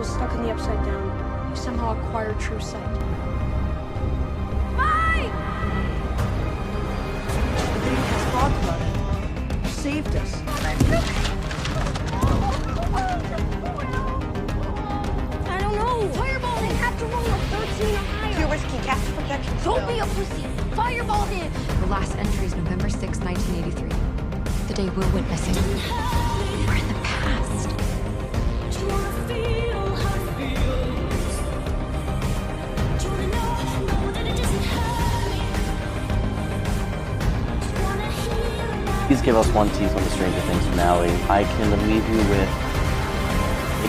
was stuck in the Upside Down. We somehow acquired true sight. Mike! The thing has thought about it. You saved us. I don't know. Fireball, they have to roll a 13 or higher. Too risky. Cast protection. Don't be a pussy. Fireball him. The last entry is November 6, 1983. The day we're witnessing. We're in the past. Please give us one tease on the Stranger Things finale. I can leave you with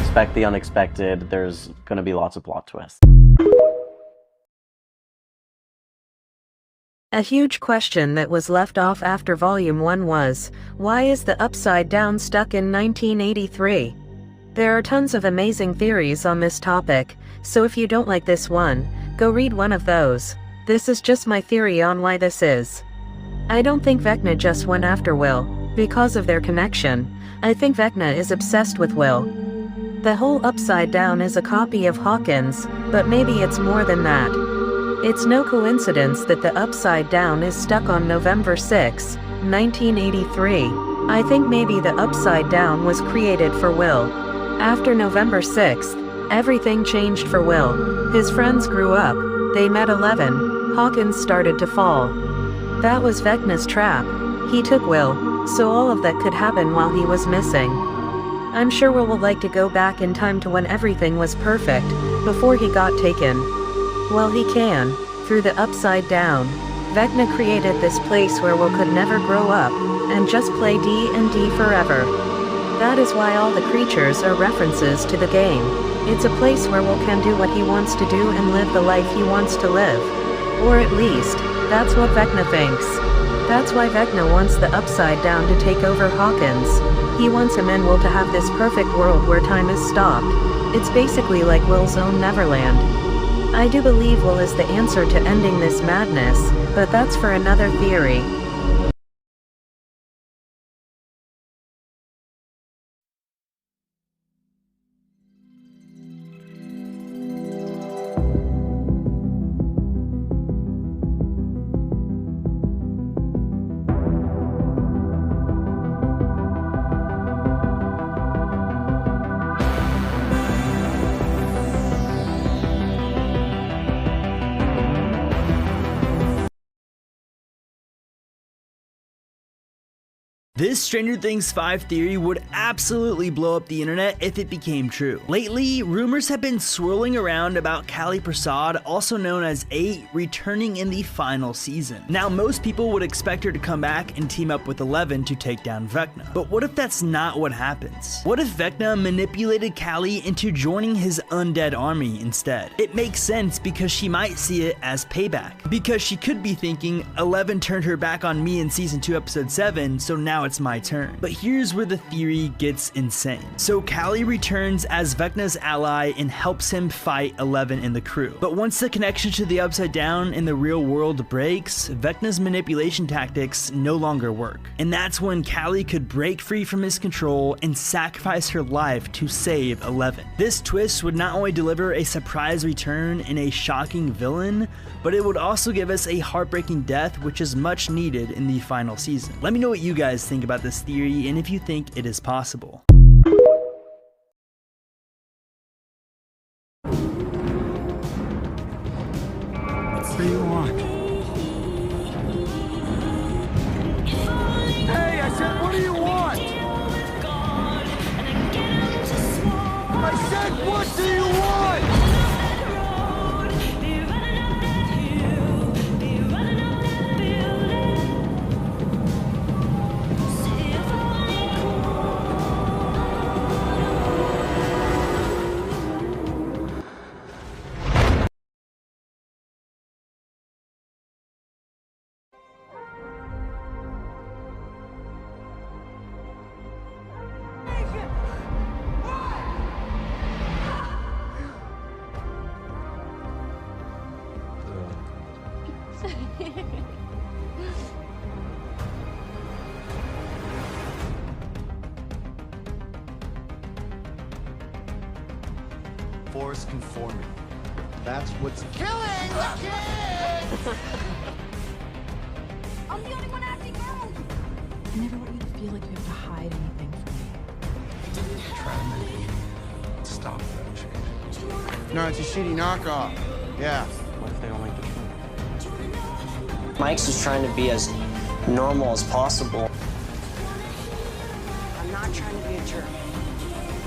expect the unexpected. There's going to be lots of plot twists. A huge question that was left off after Volume 1 was, why is the Upside Down stuck in 1983? There are tons of amazing theories on this topic, so if you don't like this one, go read one of those. This is just my theory on why this is. I don't think Vecna just went after Will because of their connection. I think Vecna is obsessed with Will. The whole Upside Down is a copy of Hawkins, but maybe it's more than that. It's no coincidence that the Upside Down is stuck on November 6, 1983. I think maybe the Upside Down was created for Will. After November 6th, everything changed for Will. His friends grew up, they met 11, Hawkins started to fall. That was Vecna's trap. He took Will, so all of that could happen while he was missing. I'm sure Will would like to go back in time to when everything was perfect, before he got taken. Well, he can, through the Upside Down. Vecna created this place where Will could never grow up, and just play D&D forever. That is why all the creatures are references to the game. It's a place where Will can do what he wants to do and live the life he wants to live. Or at least, that's what Vecna thinks. That's why Vecna wants the Upside Down to take over Hawkins. He wants him and Will to have this perfect world where time is stopped. It's basically like Will's own Neverland. I do believe Will is the answer to ending this madness, but that's for another theory. This Stranger Things 5 theory would absolutely blow up the internet if it became true. Lately, rumors have been swirling around about Kali Prasad, also known as 8, returning in the final season. Now, most people would expect her to come back and team up with 11 to take down Vecna. But what if that's not what happens? What if Vecna manipulated Kali into joining his undead army instead? It makes sense because she might see it as payback. Because she could be thinking, 11 turned her back on me in Season 2, Episode 7, so now it's my turn. But here's where the theory gets insane. So Kali returns as Vecna's ally and helps him fight 11 and the crew. But once the connection to the Upside Down in the real world breaks, Vecna's manipulation tactics no longer work. And that's when Kali could break free from his control and sacrifice her life to save 11. This twist would not only deliver a surprise return and a shocking villain, but it would also give us a heartbreaking death, which is much needed in the final season. Let me know what you guys think about this theory and if you think it is possible. What do you want? Hey, I said, what do you want? I said, what do you want? forced conformity. That's what's killing the kids! I'm the only one acting girl. I never want you to feel like you have to hide anything from me. Try to make me stop that change. No, it's a shitty knockoff. Yeah. What if they don't like the truth? Mike's just trying to be as normal as possible. I'm not trying to be a jerk,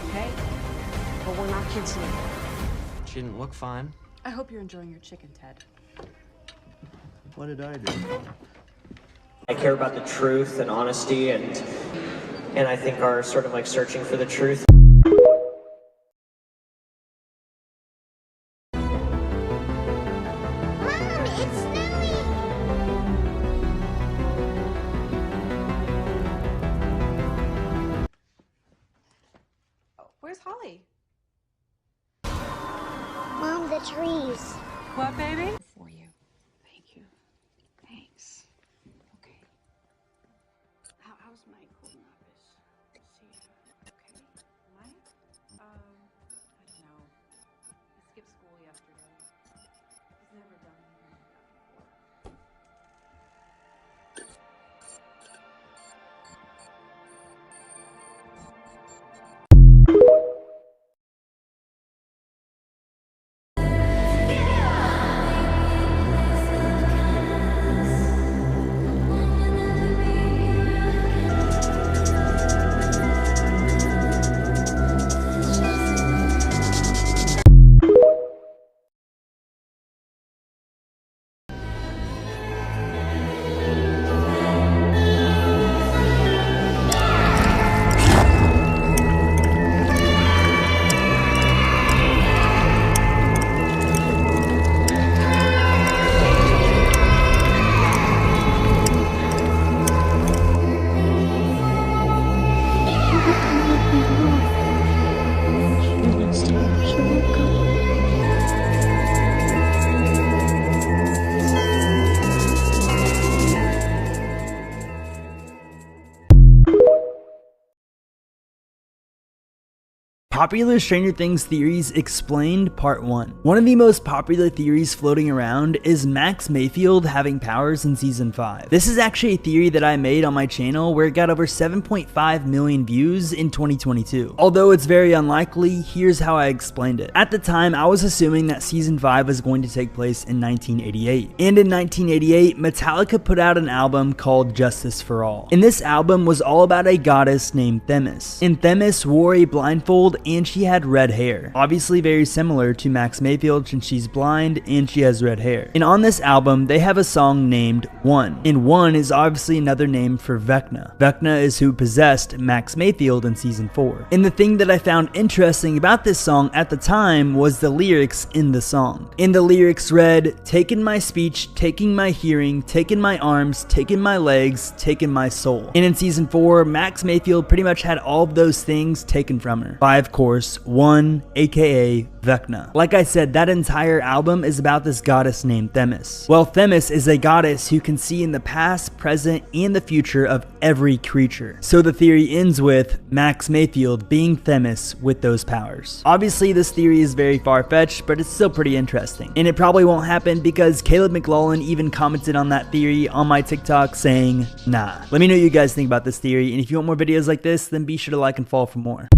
okay? But we're not kids anymore. She didn't look fine. I hope you're enjoying your chicken, Ted. What did I do? I care about the truth and honesty and I think are sort of like searching for the truth. Mom, it's snowing. Oh, where's Holly? Mom, the trees. What, baby? For you. Thank you. Thanks. Okay. How's Mike holding up? Is he okay? Mike? I don't know. He skipped school yesterday. He's never done anything like that before. Popular Stranger Things Theories Explained Part 1. One of the most popular theories floating around is Max Mayfield having powers in Season 5. This is actually a theory that I made on my channel where it got over 7.5 million views in 2022. Although it's very unlikely, here's how I explained it. At the time, I was assuming that Season 5 was going to take place in 1988. And in 1988, Metallica put out an album called Justice for All. And this album was all about a goddess named Themis. And Themis wore a blindfold and she had red hair. Obviously very similar to Max Mayfield since she's blind and she has red hair. And on this album, they have a song named One. And One is obviously another name for Vecna. Vecna is who possessed Max Mayfield in Season 4. And the thing that I found interesting about this song at the time was the lyrics in the song. And the lyrics read, "Taking my speech, taking my hearing, taking my arms, taking my legs, taking my soul." And in Season 4, Max Mayfield pretty much had all of those things taken from her. By, of course, One, aka Vecna. Like I said, that entire album is about this goddess named Themis. Well, Themis is a goddess who can see in the past, present, and the future of every creature. So the theory ends with Max Mayfield being Themis with those powers. Obviously, this theory is very far-fetched, but it's still pretty interesting. And it probably won't happen because Caleb McLaughlin even commented on that theory on my TikTok saying, nah. Let me know what you guys think about this theory, and if you want more videos like this, then be sure to like and follow for more.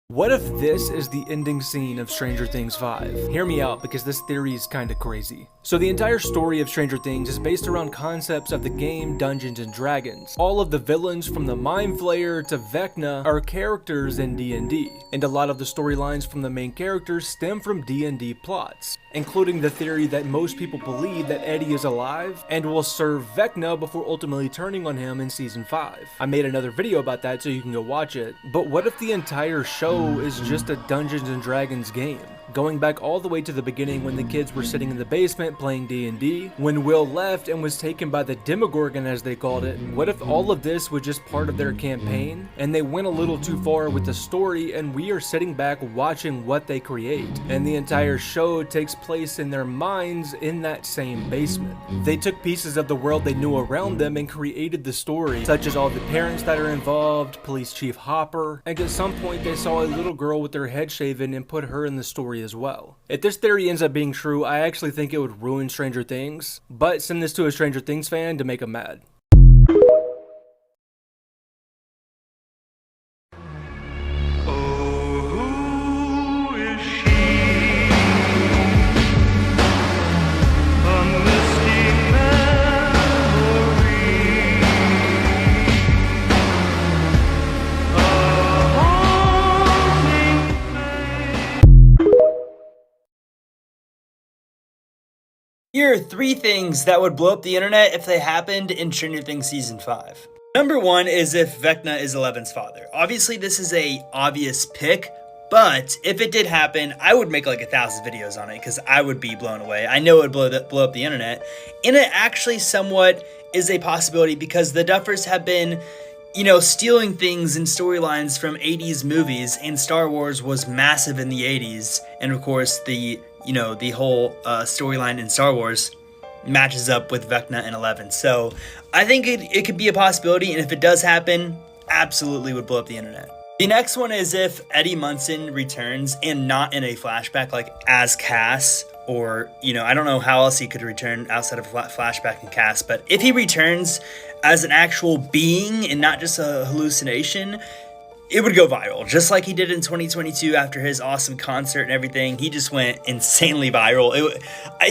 What if this is the ending scene of Stranger Things 5? Hear me out because this theory is kinda crazy. So the entire story of Stranger Things is based around concepts of the game Dungeons and Dragons. All of the villains from the Mind Flayer to Vecna are characters in D&D, and a lot of the storylines from the main characters stem from D&D plots, including the theory that most people believe that Eddie is alive and will serve Vecna before ultimately turning on him in Season 5. I made another video about that so you can go watch it, but what if the entire show is just a Dungeons and Dragons game? going back all the way to the beginning when the kids were sitting in the basement playing D&D, when Will left and was taken by the Demogorgon as they called it. What if all of this was just part of their campaign and they went a little too far with the story and we are sitting back watching what they create, and the entire show takes place in their minds in that same basement. They took pieces of the world they knew around them and created the story, such as all the parents that are involved, Police Chief Hopper, and at some point they saw a little girl with her head shaven and put her in the story as well. If this theory ends up being true, I actually think it would ruin Stranger Things, but send this to a Stranger Things fan to make them mad. Here are 3 things that would blow up the internet if they happened in Stranger Things Season 5. Number 1 is if Vecna is Eleven's father. Obviously, this is a obvious pick, but if it did happen, I would make like 1,000 videos on it because I would be blown away. I know it would blow up the internet. And it actually somewhat is a possibility because the Duffers have been, stealing things and storylines from 80s movies, and Star Wars was massive in the 80s. And of course, the whole storyline in Star Wars matches up with Vecna and Eleven. So I think it could be a possibility, and if it does happen, absolutely would blow up the internet. The next one is if Eddie Munson returns and not in a flashback, like as Cass, or, I don't know how else he could return outside of flashback and Cass, but if he returns as an actual being and not just a hallucination, it would go viral, just like he did in 2022 after his awesome concert and everything. He just went insanely viral.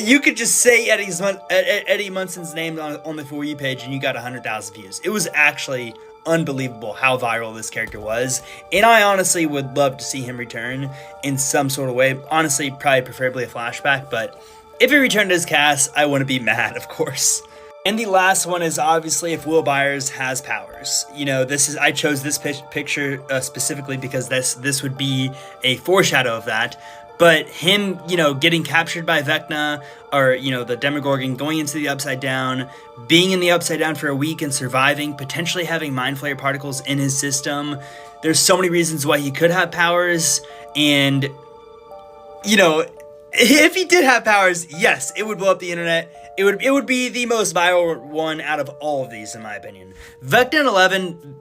You could just say Eddie Munson's name on the For You page and you got 100,000 views. It was actually unbelievable how viral this character was, and I honestly would love to see him return in some sort of way. Honestly, probably preferably a flashback, but if he returned as Cass, I wouldn't be mad, of course. And the last one is obviously if Will Byers has powers. I chose this picture specifically because this would be a foreshadow of that. But him, getting captured by Vecna, or, the Demogorgon, going into the Upside Down, being in the Upside Down for a week and surviving, potentially having Mind Flayer particles in his system. There's so many reasons why he could have powers, and, if he did have powers, yes, it would blow up the internet. It would be the most viral one out of all of these, in my opinion. Vecna and Eleven,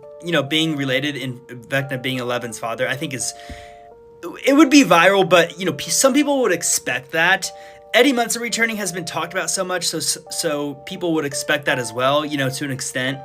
being related, and Vecna being Eleven's father, I think it would be viral, but, some people would expect that. Eddie Munson returning has been talked about so much, so people would expect that as well, to an extent.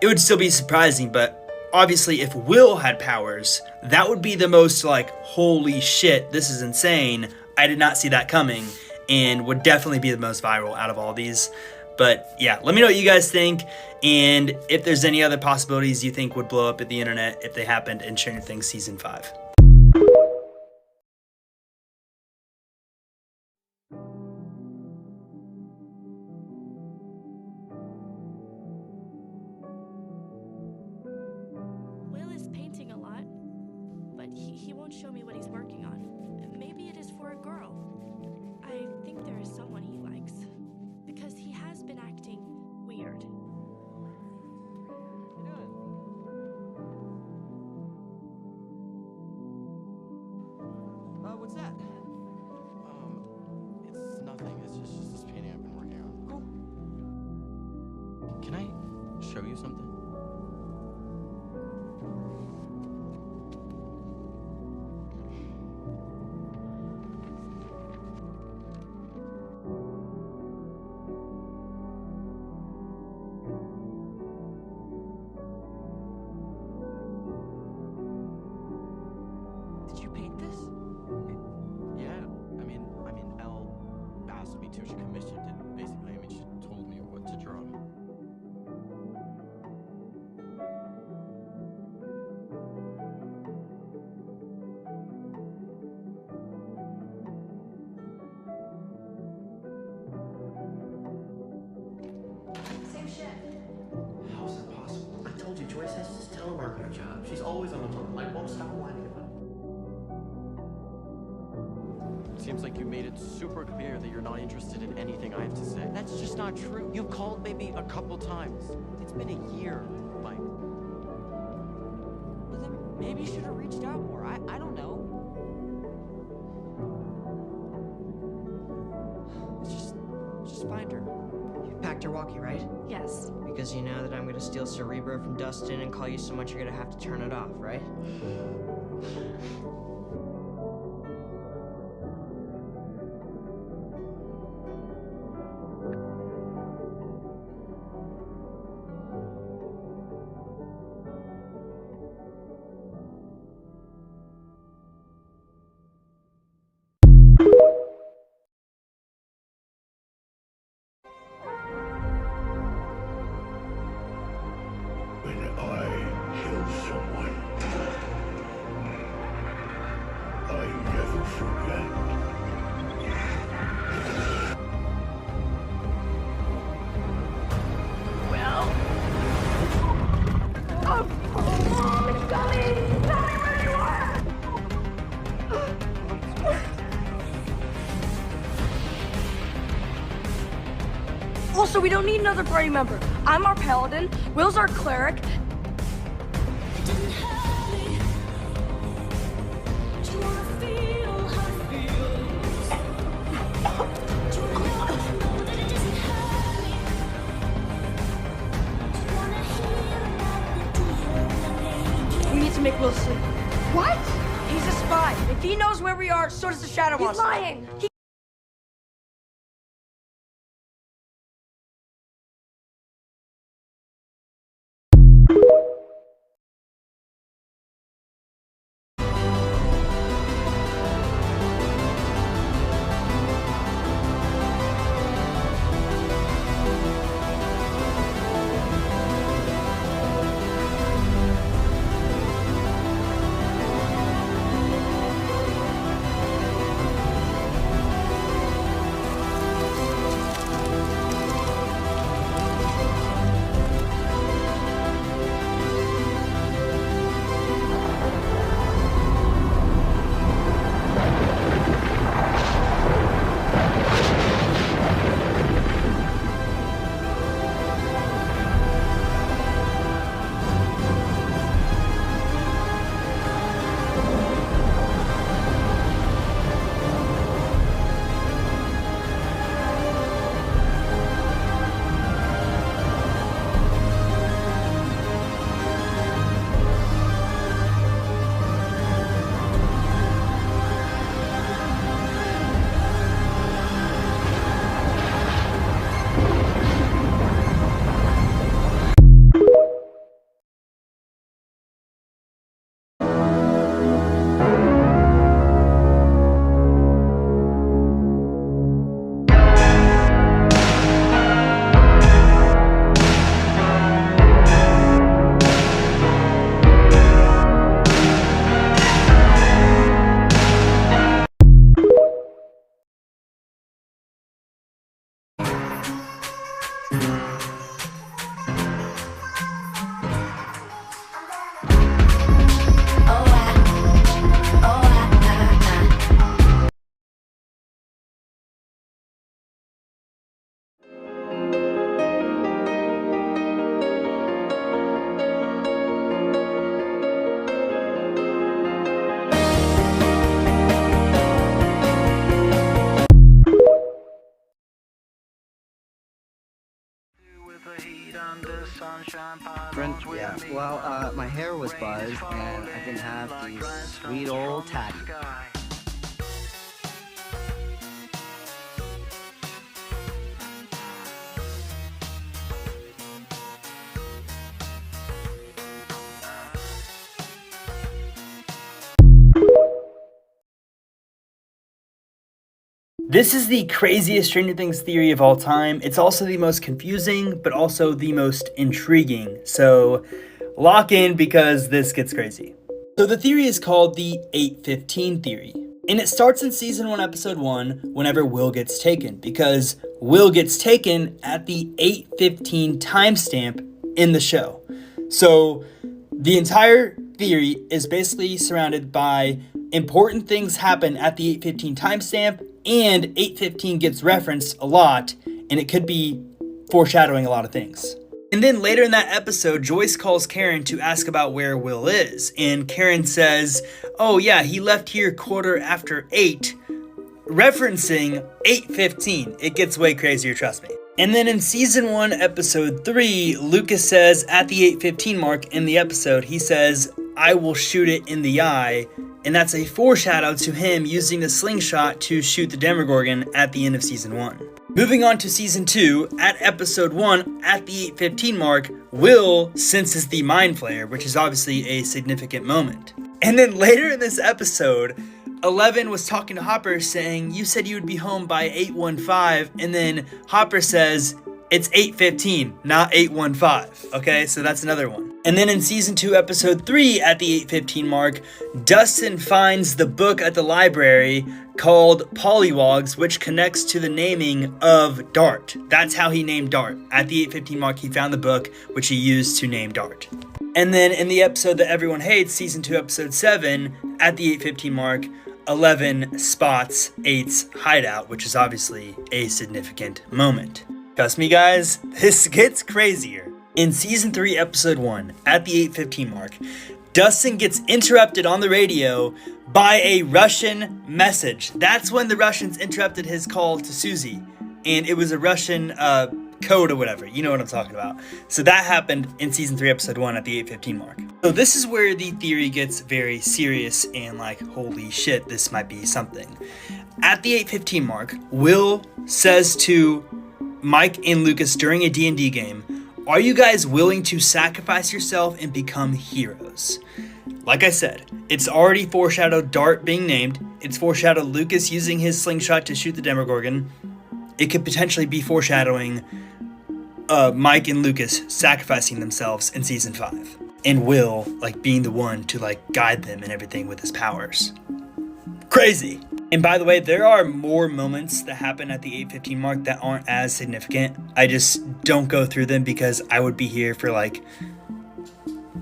It would still be surprising, but obviously if Will had powers, that would be the most holy shit, this is insane. I did not see that coming, and would definitely be the most viral out of all these. But yeah, let me know what you guys think, and if there's any other possibilities you think would blow up at the internet if they happened in Stranger Things Season 5. Will is painting a lot, but he won't show me what he's working on. Maybe it is for a girl. I think there is someone he likes, because he has been acting weird. What's that? It's nothing. It's just this painting I've been working on. Cool. Can I show you something? Did you paint this? Yeah. I mean, Elle asked me to. She commissioned it, basically. She told me what to draw. Same shift. How is that possible? I told you, Joyce has this telemarketer job. She's always on the phone. Like, won't stop whining about it. seems like you made it super clear that you're not interested in anything I have to say. That's just not true. You called maybe a couple times. It's been a year, Mike. Well, then maybe you should have reached out more. I don't know. Just find her. You packed your walkie, right? Yes. Because you know that I'm gonna steal Cerebro from Dustin and call you so much you're gonna have to turn it off, right? When I kill someone, I never forget. Also, we don't need another party member. I'm our paladin, Will's our cleric. We need to make Will sleep. What? He's a spy. If he knows where we are, so does the Shadow Monster. He's lying. Brent, yeah. Well, my hair was buzzed, and I didn't have the sweet old tatty. This is the craziest Stranger Things theory of all time. It's also the most confusing, but also the most intriguing. So lock in because this gets crazy. So the theory is called the 815 theory. And it starts in season 1, episode 1, whenever Will gets taken, because Will gets taken at the 815 timestamp in the show. So the entire theory is basically surrounded by important things happen at the 815 timestamp, and 8:15 gets referenced a lot, and it could be foreshadowing a lot of things. And then later in that episode, Joyce calls Karen to ask about where Will is, and Karen says, oh yeah, he left here 8:15, referencing 8:15. It gets way crazier, trust me. And then in season 1, episode 3, Lucas says at the 8:15 mark in the episode, he says, I will shoot it in the eye. And that's a foreshadow to him using the slingshot to shoot the Demogorgon at the end of season 1. Moving on to season 2, at episode 1, at the 8:15 mark, Will senses the Mind Flayer, which is obviously a significant moment. And then later in this episode, 11 was talking to Hopper saying, you said you would be home by 8:15, and then Hopper says, it's 8:15, not 8:15. Okay, so that's another one. And then in season 2, episode 3, at the 8:15 mark, Dustin finds the book at the library called Pollywogs, which connects to the naming of Dart. That's how he named Dart. At the 8:15 mark, he found the book, which he used to name Dart. And then in the episode that everyone hates, season 2, episode 7, at the 8:15 mark, 11 spots 8's hideout, which is obviously a significant moment. Trust me, guys, this gets crazier. In season 3, episode 1, at the 8:15 mark, Dustin gets interrupted on the radio by a Russian message. That's when the Russians interrupted his call to Susie, and it was a Russian code or whatever. You know what I'm talking about. So that happened in season 3, episode 1, at the 8:15 mark. So this is where the theory gets very serious and like, holy shit, this might be something. At the 8:15 mark, Will says to Mike and Lucas during a D&D game, are you guys willing to sacrifice yourself and become heroes? Like I said, it's already foreshadowed Dart being named. It's foreshadowed Lucas using his slingshot to shoot the Demogorgon. It could potentially be foreshadowing Mike and Lucas sacrificing themselves in season 5. And Will, like, being the one to, like, guide them and everything with his powers. Crazy! And by the way, there are more moments that happen at the 8:15 mark that aren't as significant. I just don't go through them because I would be here for like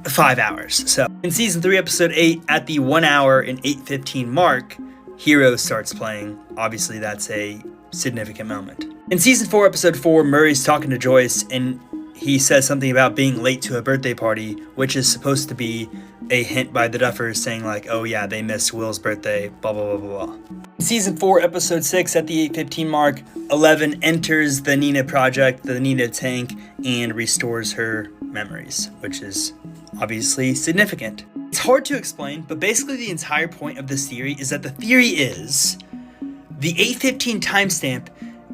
5 hours. So in season 3, episode 8, at the 1 hour and 8:15 mark, Heroes starts playing. Obviously, that's a significant moment. In season 4, episode 4, Murray's talking to Joyce and he says something about being late to a birthday party, which is supposed to be a hint by the Duffers saying like, oh yeah, they missed Will's birthday, blah, blah, blah, blah, blah. In season 4, episode 6, at the 8:15 mark, 11 enters the Nina project, the Nina tank, and restores her memories, which is obviously significant. It's hard to explain, but basically the entire point of this theory is that the theory is the 8:15 timestamp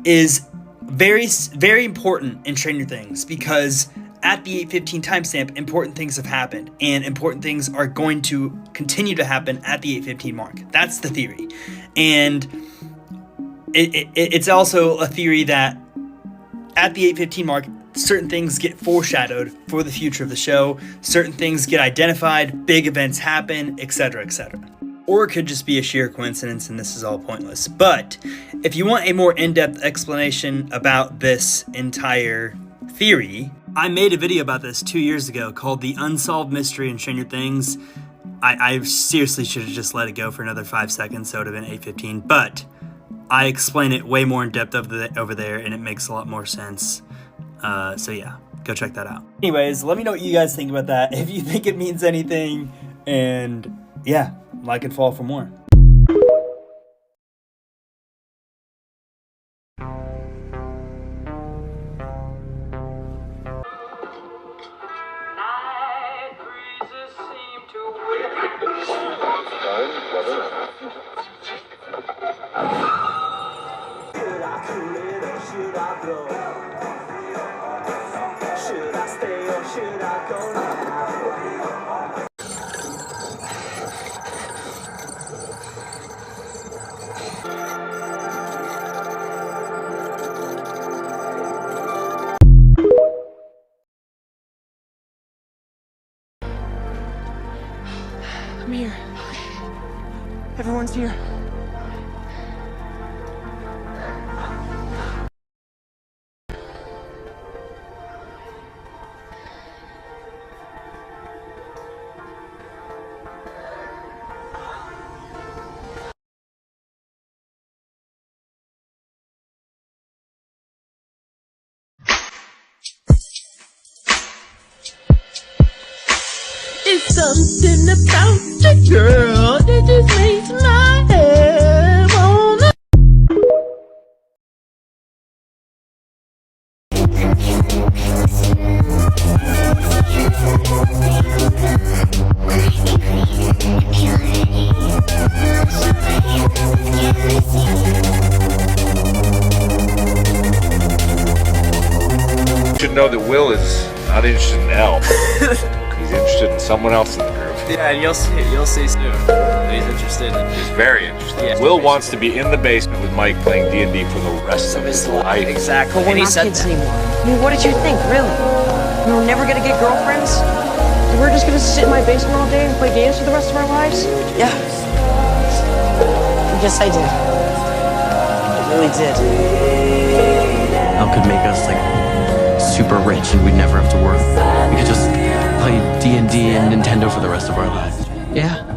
is very, very important in Stranger Things because at the 8:15 timestamp, important things have happened, and important things are going to continue to happen at the 8:15 mark. That's the theory. And it's also a theory that at the 8:15 mark, certain things get foreshadowed for the future of the show, certain things get identified, big events happen, etc., etc. Or it could just be a sheer coincidence and this is all pointless. But if you want a more in-depth explanation about this entire theory, I made a video about this 2 years ago called The Unsolved Mystery in Stranger Things. I seriously should have just let it go for another 5 seconds, so it would have been 8:15, but I explain it way more in depth over there and it makes a lot more sense. So yeah, go check that out. Anyways, let me know what you guys think about that, if you think it means anything, and yeah, like and follow for more. I'm here. Everyone's here. Something about the girl that just makes my head wanna. You should know that Will is not interested in Elle. He's interested in someone else in the group. Yeah, and you'll see soon that he's interested. He's very interested. Yeah. Will wants to be in the basement with Mike playing D&D for the rest of his life. Exactly. But we're not kids anymore. I mean, what did you think, really? We were never gonna get girlfriends? And we're just gonna sit in my basement all day and play games for the rest of our lives? Yeah. Yes, I did. I really did. Elle could make us like super rich and we'd never have to work. We could just play D&D and Nintendo for the rest of our lives. Yeah.